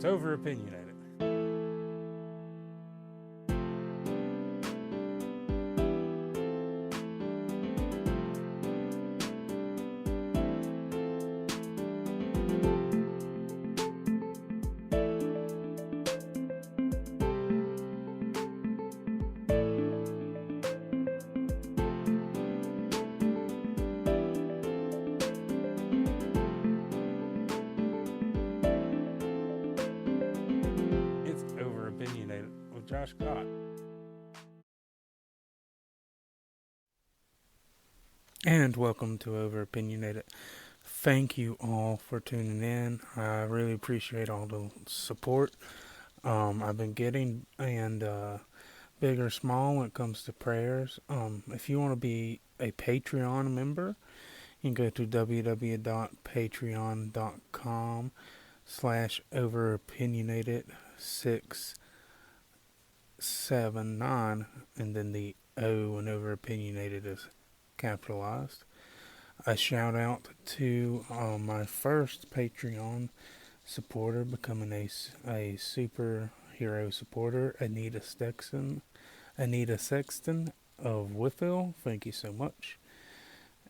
It's over opinionated. With Josh Scott. And welcome to Over Opinionated. Thank you all for tuning in. I really appreciate all the support I've been getting, and big or small when it comes to prayers. If you want to be a Patreon member, you can go to www.patreon.com/overopinionated679, and then the O in over opinionated is capitalized. A shout out to my first Patreon supporter becoming a superhero supporter, Anita Sexton of Whitfield. Thank you so much.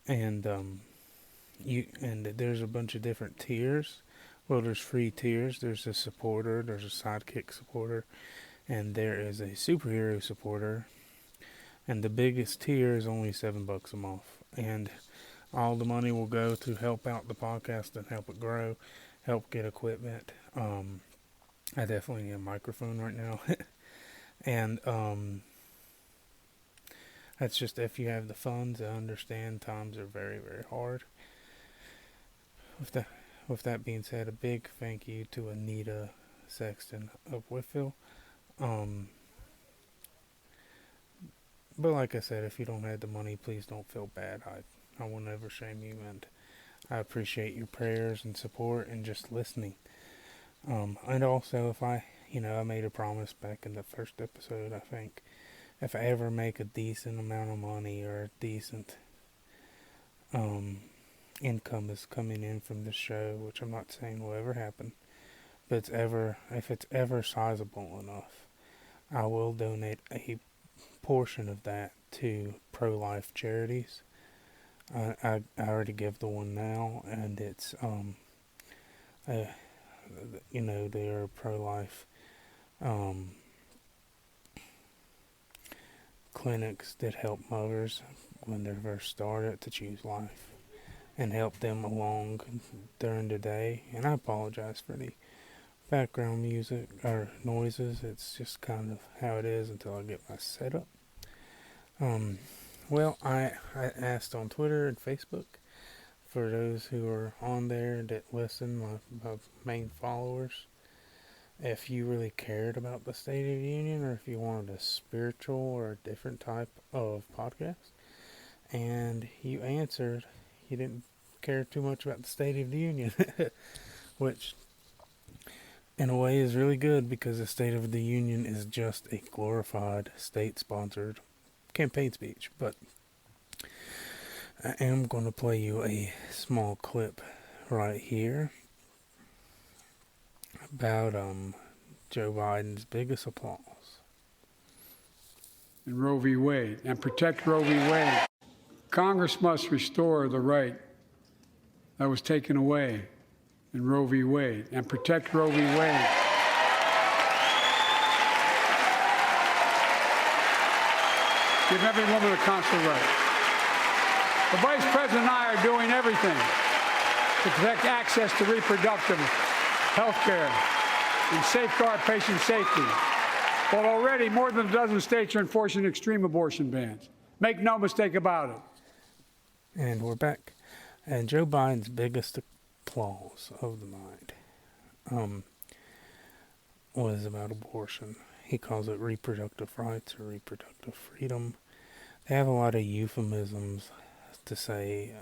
And there's a bunch of different tiers. Well, there's free tiers. There's a supporter, there's a sidekick supporter, and there is a superhero supporter. And the biggest tier is only $7 a month. And all the money will go to help out the podcast and help it grow, help get equipment. I definitely need a microphone right now. And that's just if you have the funds. I understand times are very, very hard. With that being said, a big thank you to Anita Sexton of Whitfield. But like I said, if you don't have the money, please don't feel bad. I will never shame you, and I appreciate your prayers and support and just listening. And also, if I made a promise back in the first episode, I think, if I ever make a decent amount of money or a decent income is coming in from this show, which I'm not saying will ever happen, but if it's ever sizable enough, I will donate a portion of that to pro-life charities. I already give the one now, and it's they are pro-life clinics that help mothers when they first started to choose life and help them along during the day. And I apologize for the background music or noises. It's just kind of how it is until I get my setup. Well, I asked on Twitter and Facebook for those who are on there that listen, my main followers, if you really cared about the State of the Union or if you wanted a spiritual or a different type of podcast. And you answered you didn't care too much about the State of the Union, which in a way is really good, because the State of the Union is just a glorified state-sponsored campaign speech. But I am going to play you a small clip right here about Joe Biden's biggest applause. In Roe v. Wade, and protect Roe v. Wade. Congress must restore the right that was taken away in Roe v. Wade, and protect Roe v. Wade. Give every woman a constitutional right. The Vice President and I are doing everything to protect access to reproductive health care and safeguard patient safety. Well, already more than a dozen states are enforcing extreme abortion bans. Make no mistake about it. And we're back. And Joe Biden's biggest applause of the night was about abortion. He calls it reproductive rights or reproductive freedom. They have a lot of euphemisms to say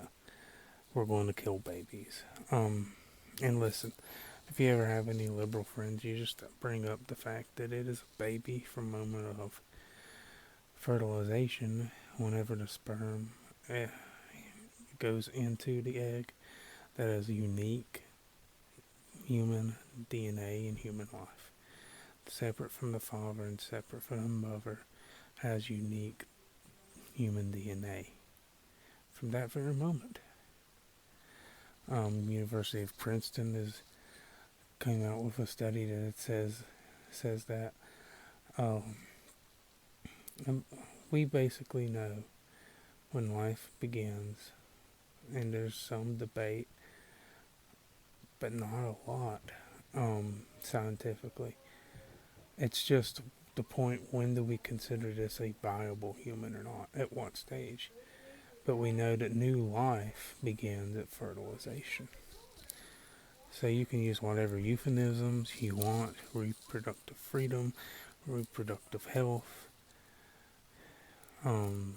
we're going to kill babies. And listen, if you ever have any liberal friends, you just bring up the fact that it is a baby from moment of fertilization, whenever the sperm goes into the egg. That is unique. human DNA and human life. Separate from the father and separate from the mother, has unique human DNA. From that very moment, University of Princeton has came out with a study that it says that um, we basically know when life begins, and there's some debate, but not a lot scientifically. It's just the point, when do we consider this a viable human or not, at what stage. But we know that new life begins at fertilization. So you can use whatever euphemisms you want: reproductive freedom, reproductive health. Um,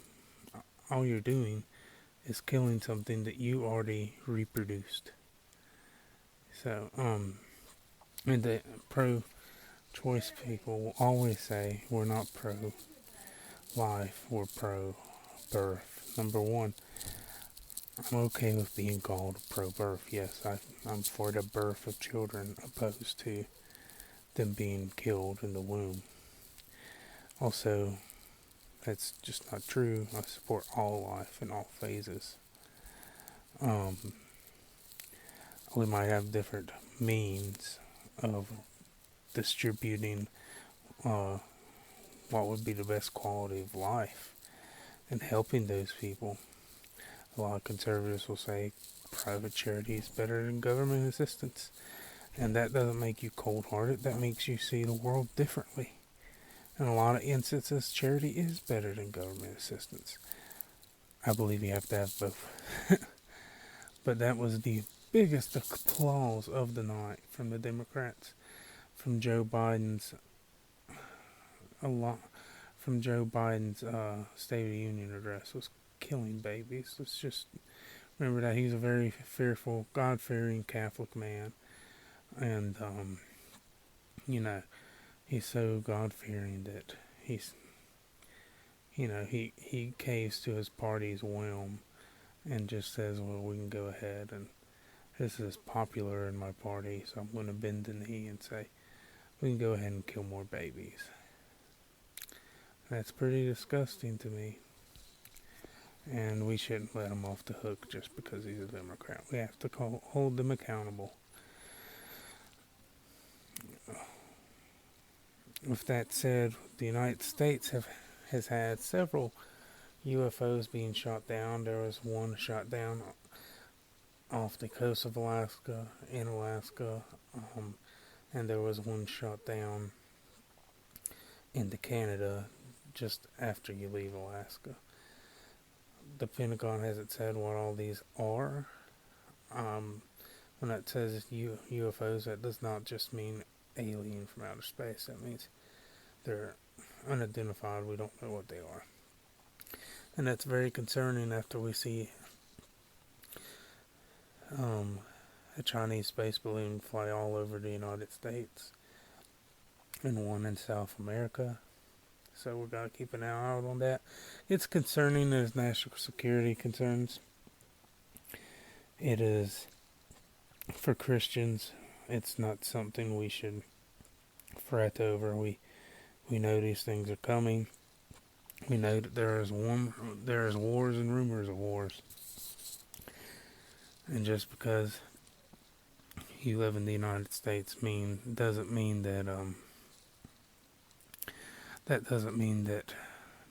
all you're doing is killing something that you already reproduced. So, and the pro-choice people will always say we're not pro-life, we're pro-birth. Number one, I'm okay with being called pro-birth. Yes, I'm for the birth of children, opposed to them being killed in the womb. Also, that's just not true. I support all life in all phases. Um, we might have different means of distributing uh, what would be the best quality of life and helping those people. A lot of conservatives will say private charity is better than government assistance. And that doesn't make you cold-hearted. That makes you see the world differently. In a lot of instances, charity is better than government assistance. I believe you have to have both. But that was the biggest applause of the night from the Democrats, from Joe Biden's a lot from Joe Biden's State of the Union address was killing babies. Let's just remember that he's a very fearful, God-fearing Catholic man, and you know, he's so God-fearing that he caves to his party's whim and just says, well, we can go ahead, and this is popular in my party, so I'm going to bend the knee and say, we can go ahead and kill more babies. That's pretty disgusting to me. And we shouldn't let him off the hook just because he's a Democrat. We have to hold them accountable. With that said, the United States has had several UFOs being shot down. There was one shot down off the coast of Alaska, in Alaska, and there was one shot down into Canada just after you leave Alaska. The Pentagon hasn't said what all these are. When it says UFOs, that does not just mean alien from outer space. That means they're unidentified. We don't know what they are. And that's very concerning after we see a Chinese space balloon fly all over the United States and one in South America. So we've got to keep an eye out on that. It's concerning as national security concerns. It is, for Christians, it's not something we should fret over. We know these things are coming. We know that there is wars and rumors of wars. And just because you live in the United States doesn't mean that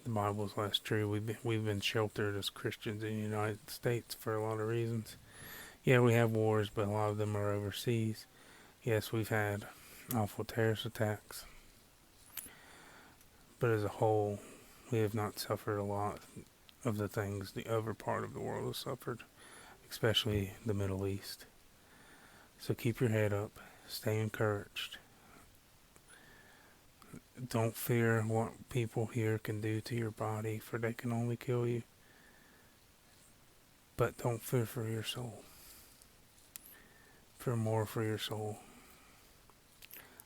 the Bible's less true. We've been sheltered as Christians in the United States for a lot of reasons. Yeah, we have wars, but a lot of them are overseas. Yes, we've had awful terrorist attacks, but as a whole, we have not suffered a lot of the things the other part of the world has suffered, especially the Middle East. So keep your head up, stay encouraged. Don't fear what people here can do to your body, for they can only kill you. But don't fear for your soul. Fear more for your soul.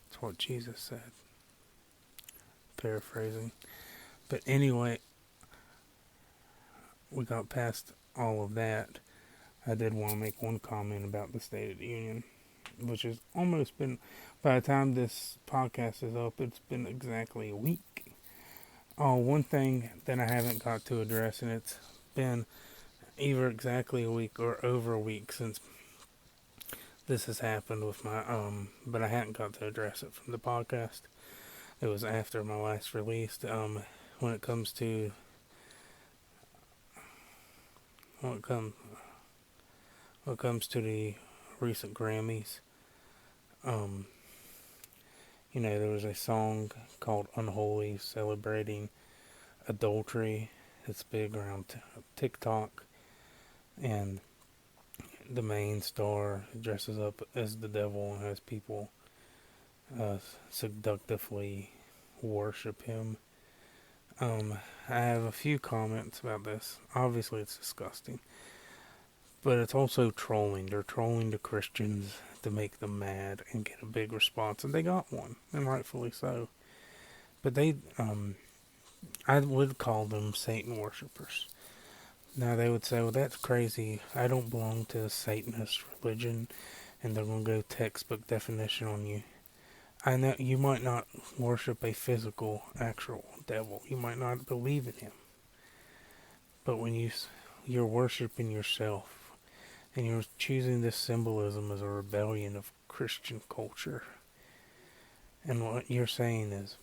That's what Jesus said. Paraphrasing. But anyway, we got past all of that. I did want to make one comment about the State of the Union. which has almost been, by the time this podcast is up, it's been exactly a week. Oh, one thing that I haven't got to address, and it's been either exactly a week or over a week since this has happened with my, but I hadn't got to address it from the podcast. It was after my last release. When it comes to, when it comes, when it comes to the recent Grammys, um, there was a song called Unholy celebrating adultery. It's big around TikTok, and the main star dresses up as the devil and has people seductively worship him. I have a few comments about this. Obviously, it's disgusting, but it's also trolling. They're trolling the Christians to make them mad and get a big response, and they got one, and rightfully so. But I would call them Satan worshippers. Now they would say, well, that's crazy. I don't belong to a Satanist religion, and they're going to go textbook definition on you. I know you might not worship a physical, actual devil. You might not believe in him. But when you're worshiping yourself, and you're choosing this symbolism as a rebellion of Christian culture, and what you're saying is,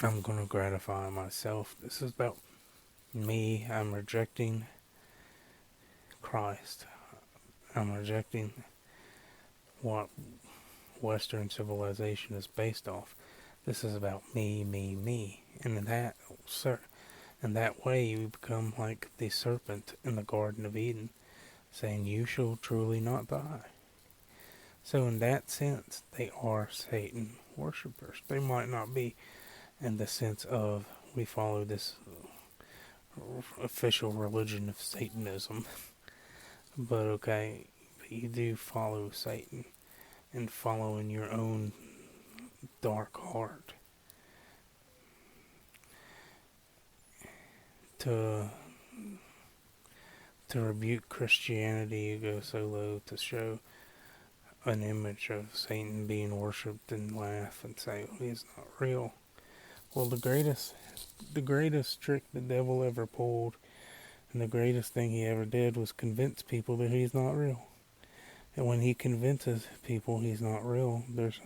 I'm going to gratify myself. This is about me. I'm rejecting Christ. I'm rejecting what Western civilization is based off. This is about me, me, me. And in that way you become like the serpent in the Garden of Eden, saying, you shall truly not die. So in that sense, they are Satan worshippers. They might not be in the sense of we follow this official religion of Satanism. But okay, you do follow Satan and follow in your own dark heart. To rebuke Christianity, you go so low to show an image of Satan being worshipped and laugh and say, oh, he's not real. Well, the greatest trick the devil ever pulled, and the greatest thing he ever did was convince people that he's not real. And when he convinces people he's not real, there's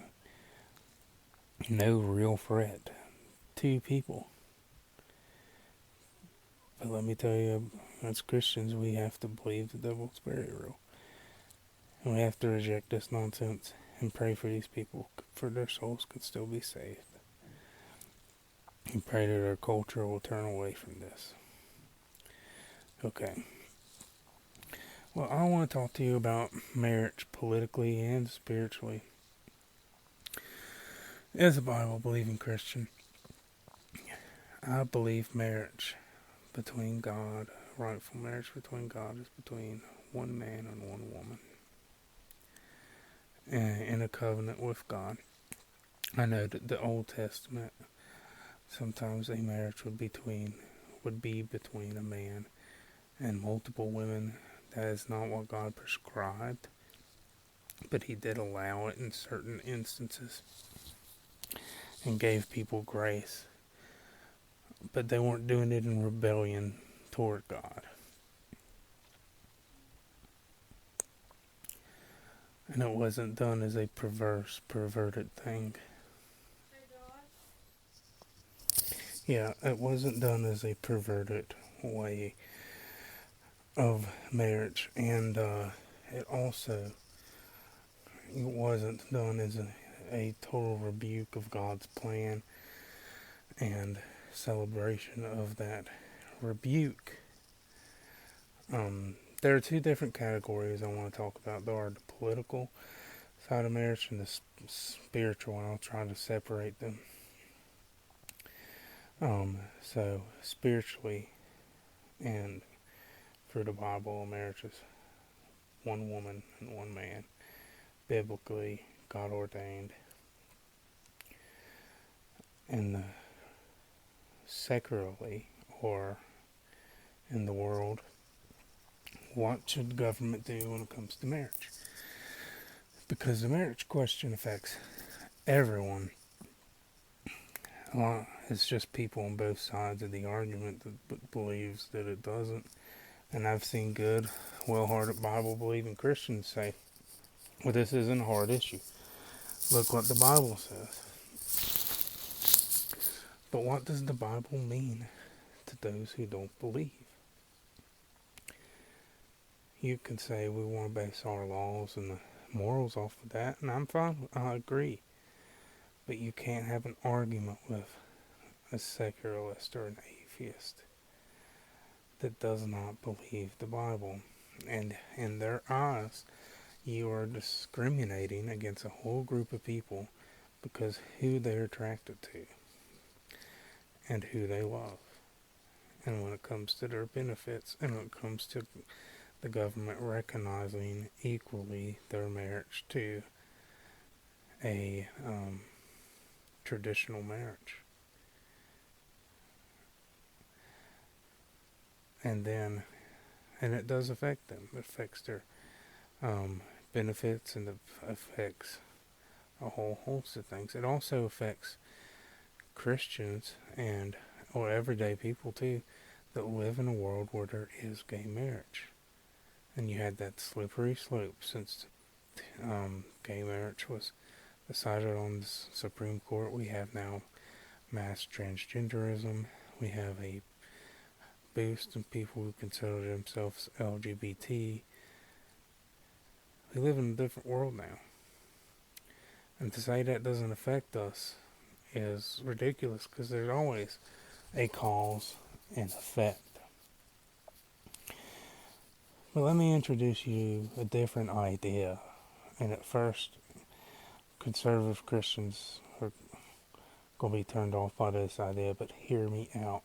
no real threat to people. But let me tell you, as Christians, we have to believe the devil's very real. And we have to reject this nonsense and pray for these people, for their souls could still be saved. And pray that our culture will turn away from this. Okay. Well, I want to talk to you about marriage politically and spiritually. As a Bible-believing Christian, I believe marriage between God, rightful marriage between God, is between one man and one woman, and in a covenant with God. I know that the Old Testament, sometimes a marriage would be between a man and multiple women. That is not what God prescribed, but he did allow it in certain instances and gave people grace. But they weren't doing it in rebellion toward God. And it wasn't done as a perverted thing. Yeah, it wasn't done as a perverted way of marriage. And it wasn't done as a total rebuke of God's plan and celebration of that rebuke. There are two different categories I want to talk about. There are the political side of marriage and the spiritual, and I'll try to separate them. So spiritually and through the Bible, marriage is one woman and one man, biblically, God ordained. And secularly, or in the world, what should the government do when it comes to marriage? Because the marriage question affects everyone. It's just people on both sides of the argument that believes that it doesn't. And I've seen good, well-hearted Bible-believing Christians say, well, this isn't a hard issue. Look what the Bible says. But what does the Bible mean to those who don't believe? You can say we want to base our laws and the morals off of that, and I'm fine. I agree. But you can't have an argument with a secularist or an atheist that does not believe the Bible. And in their eyes, you are discriminating against a whole group of people because who they're attracted to and who they love. And when it comes to their benefits, and when it comes to the government recognizing equally their marriage to a traditional marriage. And it does affect them. It affects their benefits, and it affects a whole host of things. It also affects Christians or everyday people too that live in a world where there is gay marriage. And you had that slippery slope since gay marriage was decided on the Supreme Court. We have now mass transgenderism. We have a boost in people who consider themselves LGBT. We live in a different world now. And to say that doesn't affect us is ridiculous, because there's always a cause and effect. But let me introduce you a different idea. And at first, conservative Christians are going to be turned off by this idea, but hear me out.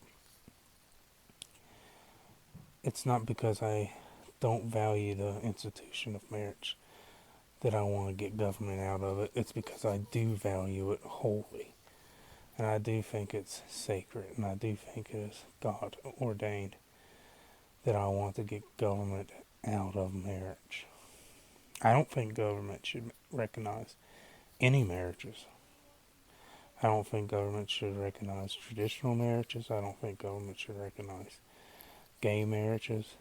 It's not because I don't value the institution of marriage that I want to get government out of it. It's because I do value it wholly. And I do think it's sacred, and I do think it is God ordained that I want to get government out of marriage. I don't think government should recognize any marriages. I don't think government should recognize traditional marriages. I don't think government should recognize gay marriages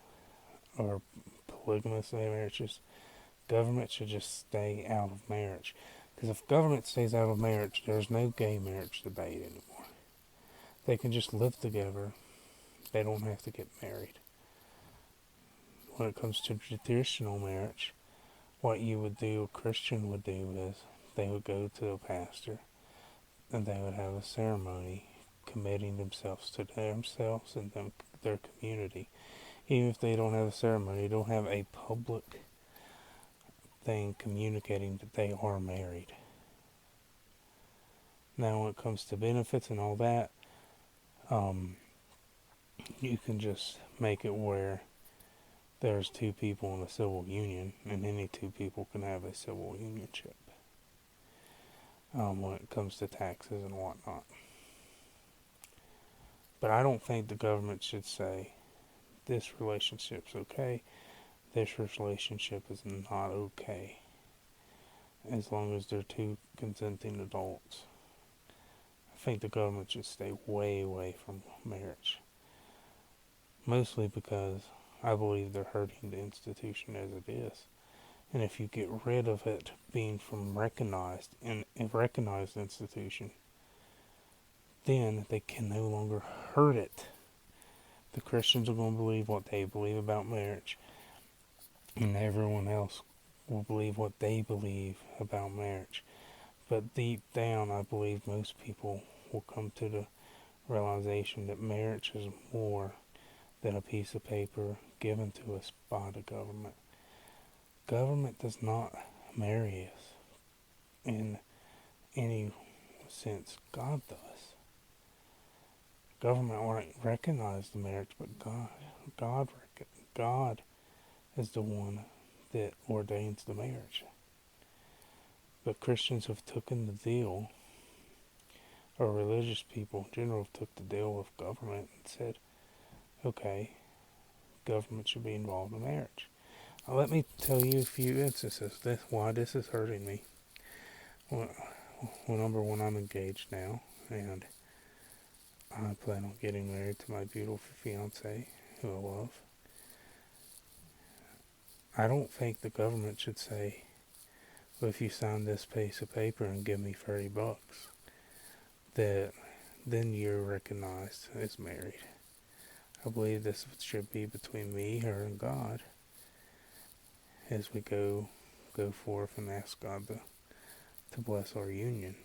or polygamous marriages. Government should just stay out of marriage. Because if government stays out of marriage, there's no gay marriage debate anymore. They can just live together. They don't have to get married. When it comes to traditional marriage, what you would do, a Christian would do, is they would go to a pastor and they would have a ceremony committing themselves to themselves and their community. Even if they don't have a ceremony, they don't have a public thing communicating that they are married. Now, when it comes to benefits and all that, you can just make it where there's two people in a civil union, and any two people can have a civil unionship when it comes to taxes and whatnot. But I don't think the government should say, this relationship's okay, this relationship is not okay, as long as they're two consenting adults. I think the government should stay way away from marriage. Mostly because I believe they're hurting the institution as it is. And if you get rid of it being from recognized in a recognized institution, then they can no longer hurt it. The Christians are going to believe what they believe about marriage, and everyone else will believe what they believe about marriage. But deep down, I believe most people will come to the realization that marriage is more than a piece of paper given to us by the government. Government does not marry us in any sense. God does. Government won't recognize the marriage, but God is the one that ordains the marriage. But Christians have taken the deal, or religious people in general have took the deal with government and said, okay, government should be involved in marriage. Let me tell you a few instances why this is hurting me. Well, number one, I'm engaged now, and I plan on getting married to my beautiful fiance, who I love. I don't think the government should say, well, if you sign this piece of paper and give me $30, that then you're recognized as married. I believe this should be between me, her, and God as we go forth and ask God to bless our union.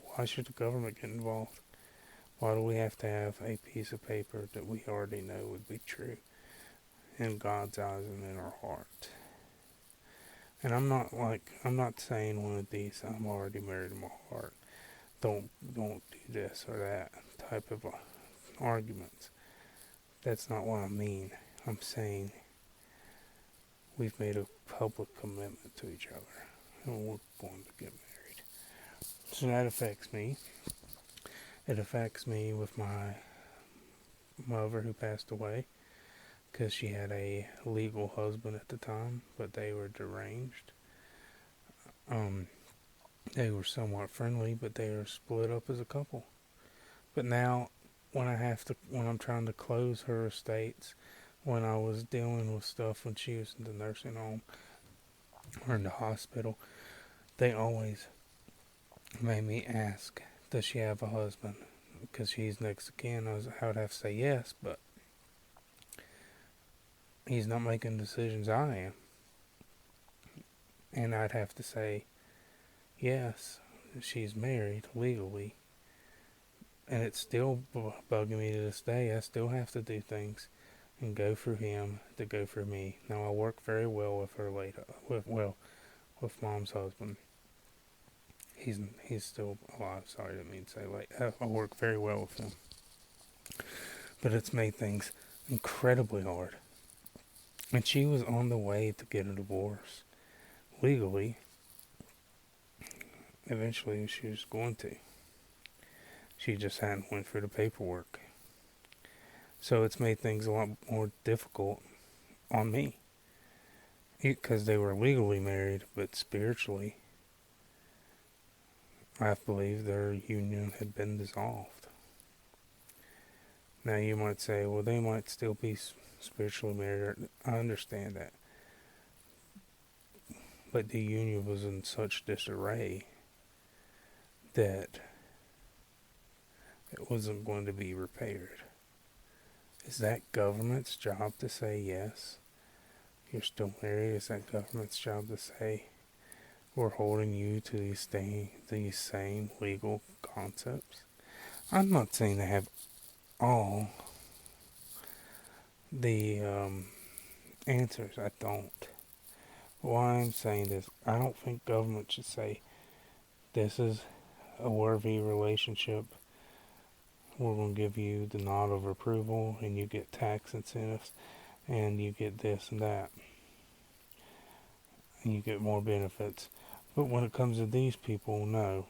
Why should the government get involved? Why do we have to have a piece of paper that we already know would be true in God's eyes and in our heart? And I'm not saying one of these I'm already married in my heart. Don't do this or that type of arguments. That's not what I mean. I'm saying we've made a public commitment to each other and we're going to get married. So that affects me. It affects me with my mother who passed away because she had a legal husband at the time, but they were deranged. Um, they were somewhat friendly, but they are split up as a couple. But now, when I'm trying to close her estates, when I was dealing with stuff when she was in the nursing home or in the hospital, they always made me ask, does she have a husband? Because she's next of kin. I would have to say yes, but he's not making decisions, I am. And I'd have to say, yes, she's married legally. And it's still bugging me to this day. I still have to do things and go through him to go through me. Now, I work very well with her later, with Mom's husband. He's still alive. Sorry, I didn't mean to say late. I work very well with him. But it's made things incredibly hard. And she was on the way to get a divorce legally. Eventually, she was going to. She just hadn't went through the paperwork. So it's made things a lot more difficult on me. Because they were legally married, but spiritually, I believe their union had been dissolved. Now you might say, well, they might still be spiritually married. I understand that. But the union was in such disarray that it wasn't going to be repaired. Is that government's job to say yes? You're still married? Is that government's job to say we're holding you to these same legal concepts? I'm not saying they have all the answers. I don't. What I'm saying is, I don't think government should say this is a worthy relationship. We're going to give you the nod of approval, and you get tax incentives, and you get this and that, and you get more benefits. But when it comes to these people, no.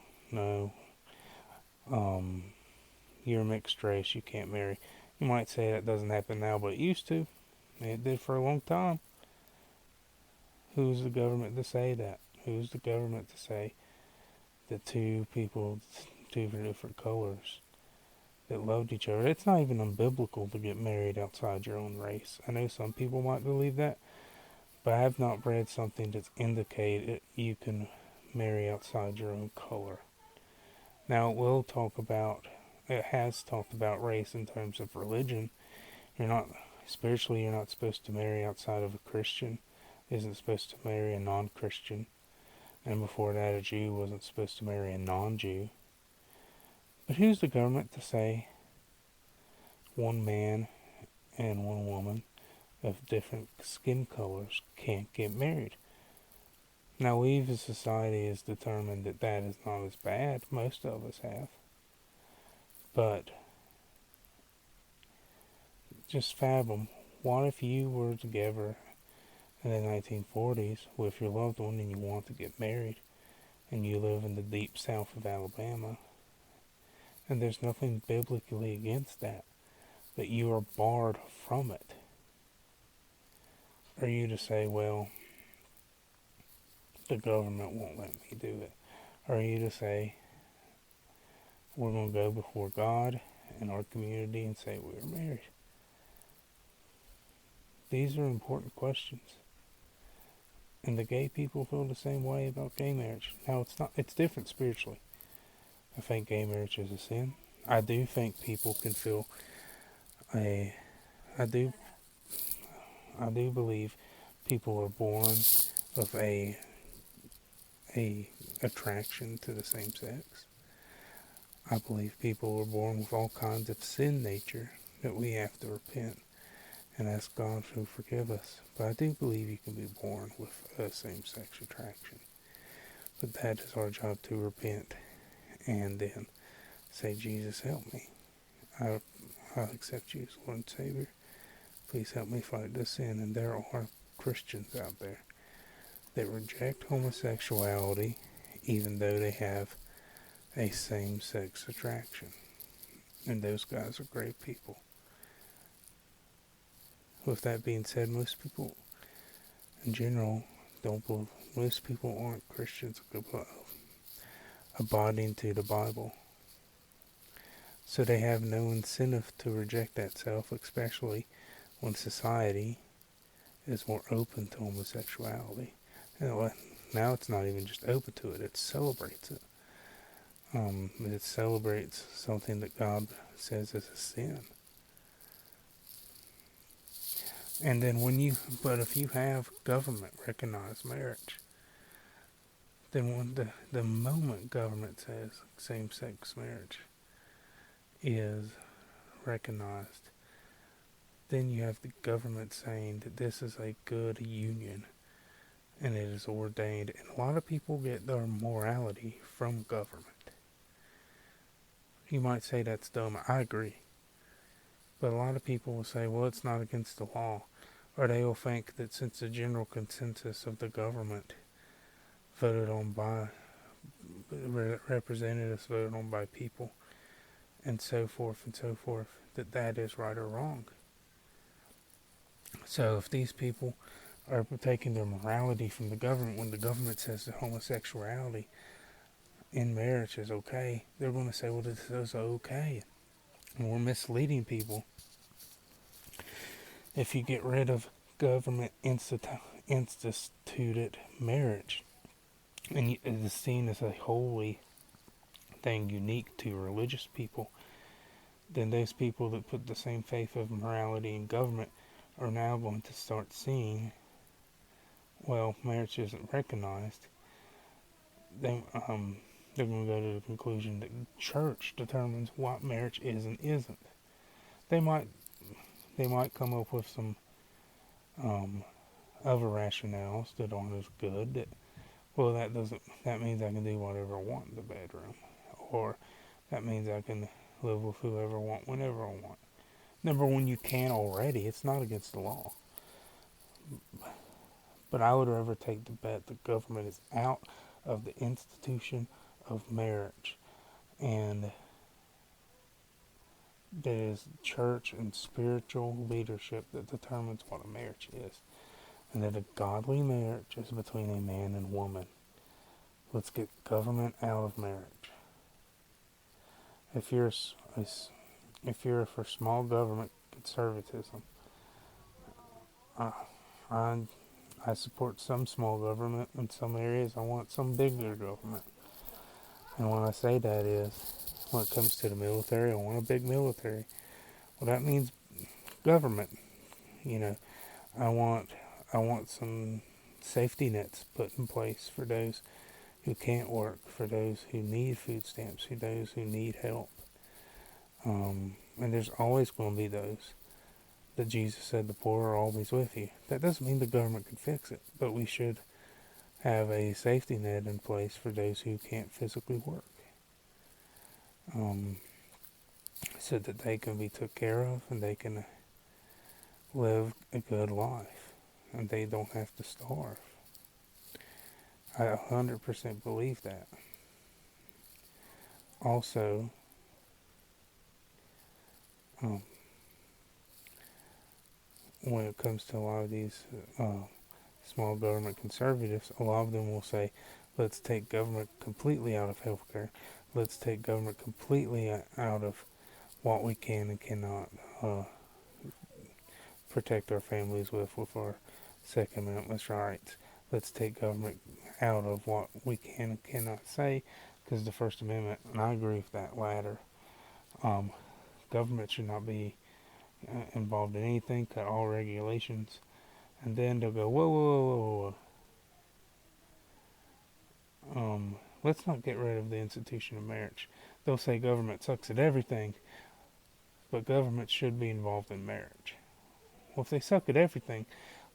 You're a mixed race, you can't marry. You might say that doesn't happen now, but it used to. It did for a long time. Who's the government to say that? Who's the government to say that two people, two different colors, that loved each other? It's not even unbiblical to get married outside your own race. I know some people might believe that, but I have not read something that's indicated you can marry outside your own color. Now, it has talked about race in terms of religion. Spiritually, you're not supposed to marry outside of a Christian, isn't supposed to marry a non-Christian, and before that a Jew wasn't supposed to marry a non-Jew. But who's the government to say one man and one woman of different skin colors can't get married? Now, we as a society has determined that that is not as bad. Most of us have. But just fathom, what if you were together in the 1940s with your loved one and you want to get married and you live in the deep south of Alabama, and there's nothing biblically against that, but you are barred from it. Are you to say, well, the government won't let me do it? Or are you to say, we're going to go before God and our community and say we're married? These are important questions. And the gay people feel the same way about gay marriage. Now, it's different spiritually. I think gay marriage is a sin. I do think people can feel a, I do, I do believe people are born with a attraction to the same sex. I believe people are born with all kinds of sin nature that we have to repent and ask God to forgive us. But I do believe you can be born with a same-sex attraction. But that is our job, to repent and then say, Jesus, help me. I accept you as Lord and Savior. Please help me fight this sin. And there are Christians out there that reject homosexuality even though they have a same-sex attraction. And those guys are great people. With that being said, most people in general don't believe, most people aren't Christians abiding to the Bible. So they have no incentive to reject that self, especially when society is more open to homosexuality. And now it's not even just open to it, it celebrates it. It celebrates something that God says is a sin. And then but if you have government recognized marriage, then when the moment government says same-sex marriage is recognized, then you have the government saying that this is a good union and it is ordained. And a lot of people get their morality from government. You might say that's dumb. I agree. But a lot of people will say, well, it's not against the law. Or they will think that since the general consensus of the government voted on by representatives voted on by people and so forth, that that is right or wrong. So if these people are taking their morality from the government, when the government says that homosexuality in marriage is okay, they're going to say, well, this is okay. And we're misleading people. If you get rid of government instituted marriage, and it is seen as a holy thing unique to religious people, then those people that put the same faith of morality in government are now going to start seeing, well, marriage isn't recognized. They're going to go to the conclusion that church determines what marriage is and isn't. They might come up with some other rationales that aren't as good. That, well, that means I can do whatever I want in the bedroom, or that means I can live with whoever I want whenever I want. Number one, you can already. It's not against the law. But I would rather take the bet the government is out of the institution of marriage, and that is church and spiritual leadership that determines what a marriage is, and that a godly marriage is between a man and woman. Let's get government out of marriage. If you're for small government conservatism, I support some small government in some areas. I want some bigger government. And when I say that is, when it comes to the military, I want a big military. Well, that means government. You know, I want some safety nets put in place for those who can't work, for those who need food stamps, for those who need help. And there's always going to be those that Jesus said the poor are always with you. That doesn't mean the government can fix it, but we should have a safety net in place for those who can't physically work, so that they can be took care of and they can live a good life and they don't have to starve. I 100% believe that. Also, when it comes to a lot of these small government conservatives, a lot of them will say, let's take government completely out of healthcare. Let's take government completely out of what we can and cannot protect our families with our Second Amendment rights. Let's take government out of what we can and cannot say, because the First Amendment, and I agree with that latter, um, government should not be involved in anything, cut all regulations, and then they'll go, whoa, whoa, whoa, whoa, whoa. Let's not get rid of the institution of marriage. They'll say government sucks at everything, but government should be involved in marriage. Well, if they suck at everything,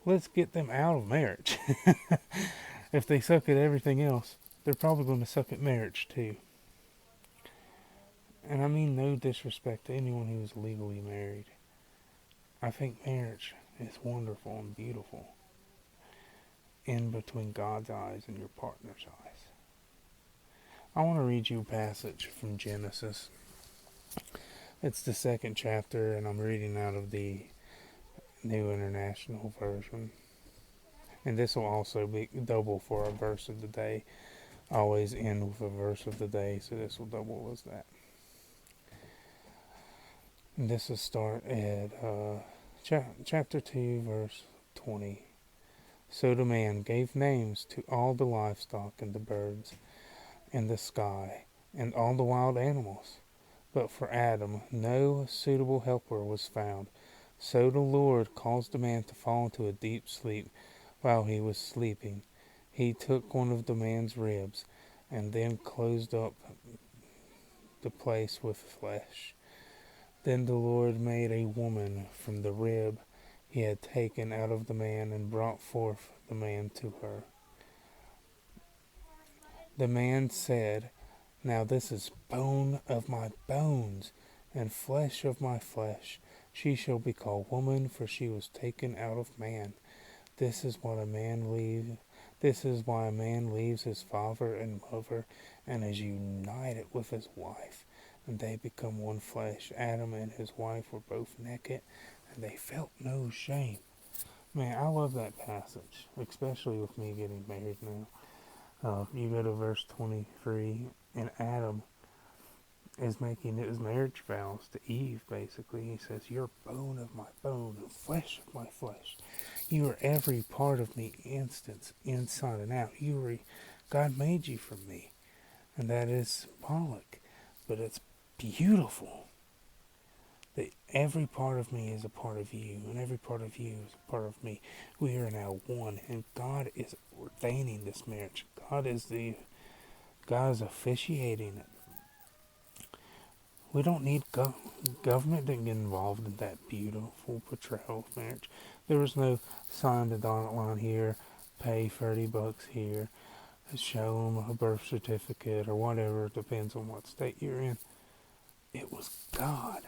let's get them out of marriage. If they suck at everything else, they're probably going to suck at marriage too. And I mean no disrespect to anyone who is legally married. I think marriage is wonderful and beautiful in between God's eyes and your partner's eyes. I want to read you a passage from Genesis. It's the second chapter, and I'm reading out of the New International Version. And this will also be double for a verse of the day. I always end with a verse of the day, so this will double as that. And this will start at chapter 2, verse 20. So the man gave names to all the livestock and the birds and the sky and all the wild animals. But for Adam no suitable helper was found. So the Lord caused the man to fall into a deep sleep. While he was sleeping, he took one of the man's ribs and then closed up the place with flesh. Then the Lord made a woman from the rib he had taken out of the man and brought forth the man to her. The man said, now this is bone of my bones and flesh of my flesh. She shall be called woman, for she was taken out of man. This is why a man leaves his father and mother and is united with his wife, and they become one flesh. Adam and his wife were both naked, and they felt no shame. Man, I love that passage, especially with me getting married now. You go to verse 23, and Adam is making his marriage vows to Eve, basically. He says, you're bone of my bone and flesh of my flesh. You are every part of me, inside and out. God made you from me. And that is symbolic, but it's beautiful. That every part of me is a part of you, and every part of you is a part of me. We are now one, and God is ordaining this marriage. God is officiating it. We don't need government to get involved in that beautiful portrayal of marriage. There was no sign the dotted line here, pay $30 here, show them a birth certificate or whatever. It depends on what state you're in. It was God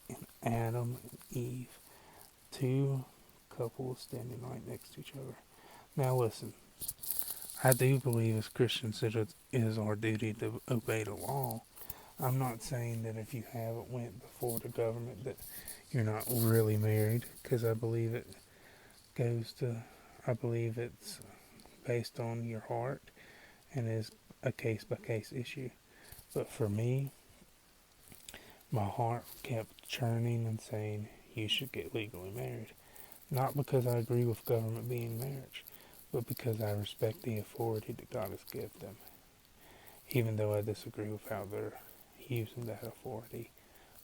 and Adam and Eve, two couples standing right next to each other. Now listen, I do believe as Christians that it is our duty to obey the law. I'm not saying that if you haven't went before the government that you're not really married, because I believe it's based on your heart and is a case by case issue. But for me, my heart kept churning and saying you should get legally married. Not because I agree with government being marriage, but because I respect the authority that God has given them. Even though I disagree with how they're using that authority,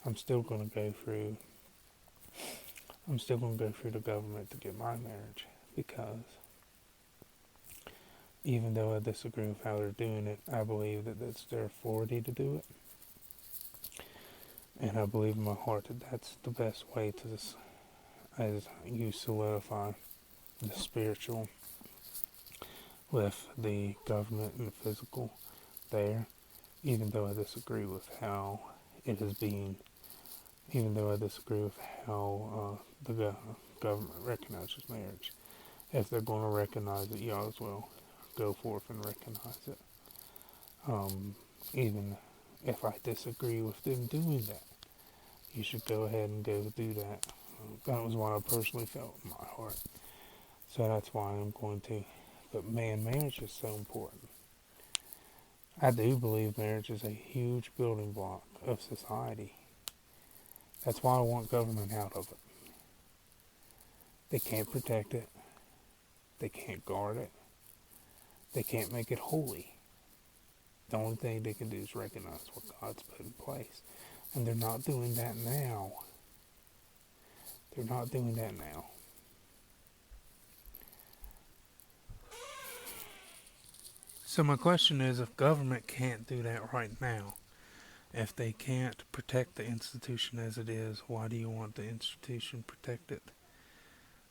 I'm still going to go through the government to get my marriage, because even though I disagree with how they're doing it, I believe that that's their authority to do it. And I believe in my heart that that's the best way to this, as you solidify the spiritual with the government and the physical there. Even though I disagree with how it is being, even though I disagree with how the government recognizes marriage. If they're going to recognize it, y'all as well go forth and recognize it. Even if I disagree with them doing that, you should go ahead and go do that. That was what I personally felt in my heart. So that's why I'm going to. But man, marriage is so important. I do believe marriage is a huge building block of society. That's why I want government out of it. They can't protect it. They can't guard it. They can't make it holy. The only thing they can do is recognize what God's put in place. And they're not doing that now. They're not doing that now. So my question is, if government can't do that right now, if they can't protect the institution as it is, why do you want the institution protected?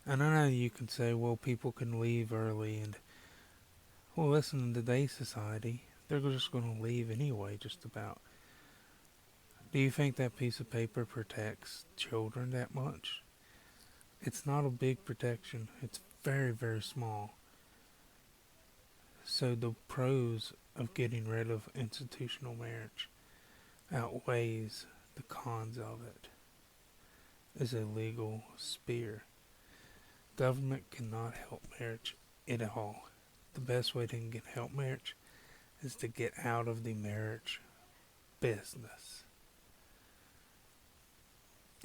And I know you can say, well, people can leave early, and well, listen, in today's society, they're just going to leave anyway, just about. Do you think that piece of paper protects children that much? It's not a big protection. It's very, very small. So the pros of getting rid of institutional marriage outweighs the cons of it. Is a legal spear. Government cannot help marriage at all. The best way to get help marriage is to get out of the marriage business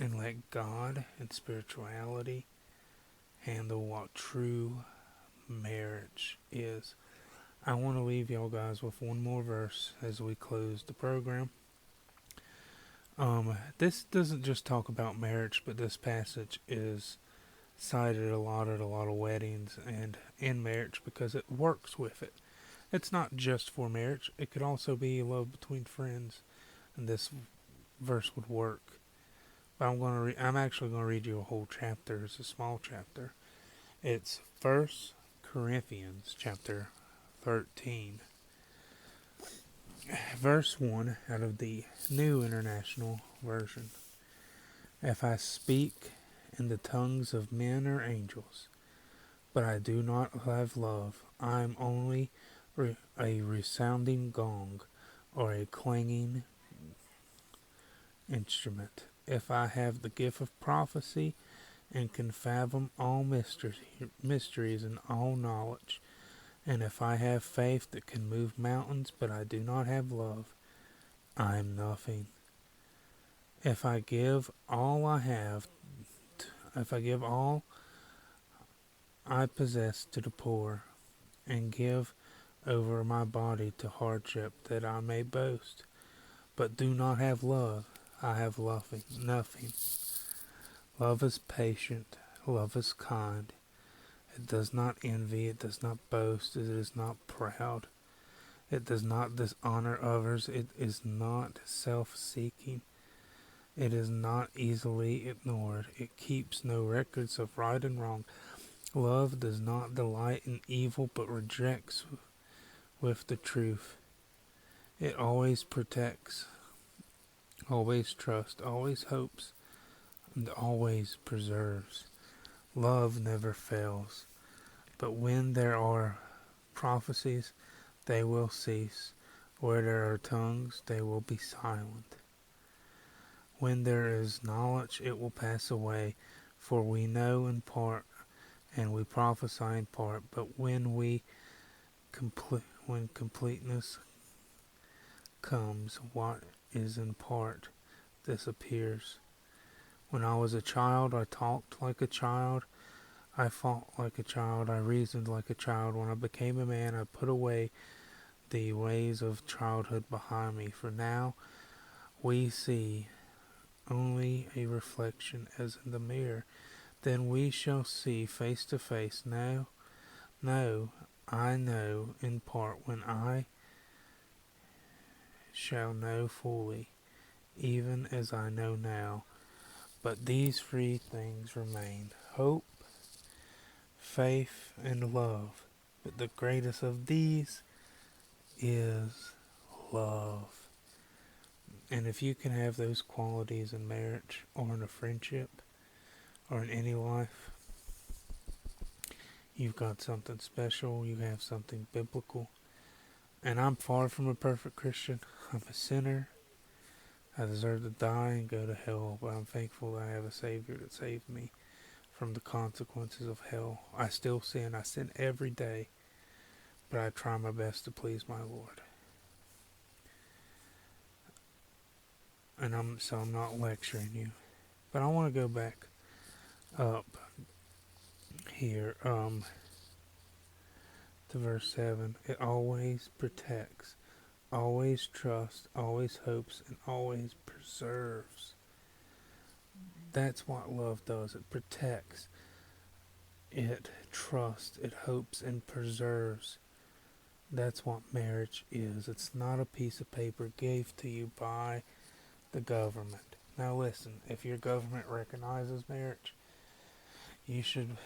and let God and spirituality handle what true marriage is. I want to leave y'all guys with one more verse as we close the program. This doesn't just talk about marriage, but this passage is cited a lot at a lot of weddings and in marriage because it works with it. It's not just for marriage. It could also be love between friends, and this verse would work. But I'm actually going to read you a whole chapter. It's a small chapter. It's 1 Corinthians chapter 13. Verse 1 out of the New International Version. If I speak in the tongues of men or angels, but I do not have love, I am only a resounding gong or a clanging instrument. If I have the gift of prophecy and can fathom all mysteries and all knowledge, and if I have faith that can move mountains, but I do not have love, I am nothing. If I give all I have, if I give all I possess to the poor, and give over my body to hardship that I may boast, but do not have love, I have nothing. Love is patient, love is kind. It does not envy, it does not boast, it is not proud. It does not dishonor others, it is not self-seeking. It is not easily ignored, it keeps no records of right and wrong. Love does not delight in evil, but rejects with the truth. It always protects, always trusts, always hopes, and always preserves. Love never fails. But when there are prophecies, they will cease. Where there are tongues, they will be silent. When there is knowledge, it will pass away. For we know in part, and we prophesy in part. But when completeness comes, what is in part disappears. When I was a child, I talked like a child. I fought like a child. I reasoned like a child. When I became a man, I put away the ways of childhood behind me. For now, we see only a reflection as in the mirror. Then we shall see face to face. No, I know in part. When I shall know fully, even as I know now. But these three things remain: hope, faith, and love. But the greatest of these is love. And if you can have those qualities in marriage or in a friendship or in any life, you've got something special, you have something biblical. And I'm far from a perfect Christian. I'm a sinner. I deserve to die and go to hell, but I'm thankful that I have a Savior that saved me from the consequences of hell. I still sin. I sin every day, but I try my best to please my Lord. And I'm not lecturing you, but I want to go back up here to verse 7. It always protects, always trusts, always hopes, and always preserves. That's what love does. It protects, it trusts, it hopes, and preserves. That's what marriage is. It's not a piece of paper gave to you by the government. Now listen, if your government recognizes marriage, you should,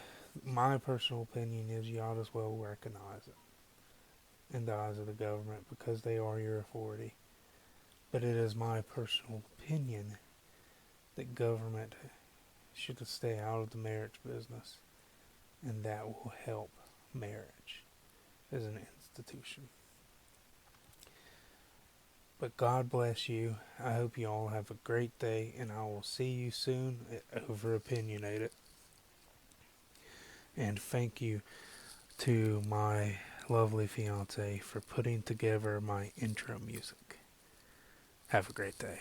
my personal opinion is you ought as well recognize it in the eyes of the government because they are your authority. But it is my personal opinion that government should stay out of the marriage business, and that will help marriage as an institution. But God bless you. I hope you all have a great day, and I will see you soon over Opinionated. And thank you to my lovely fiance for putting together my intro music. Have a great day.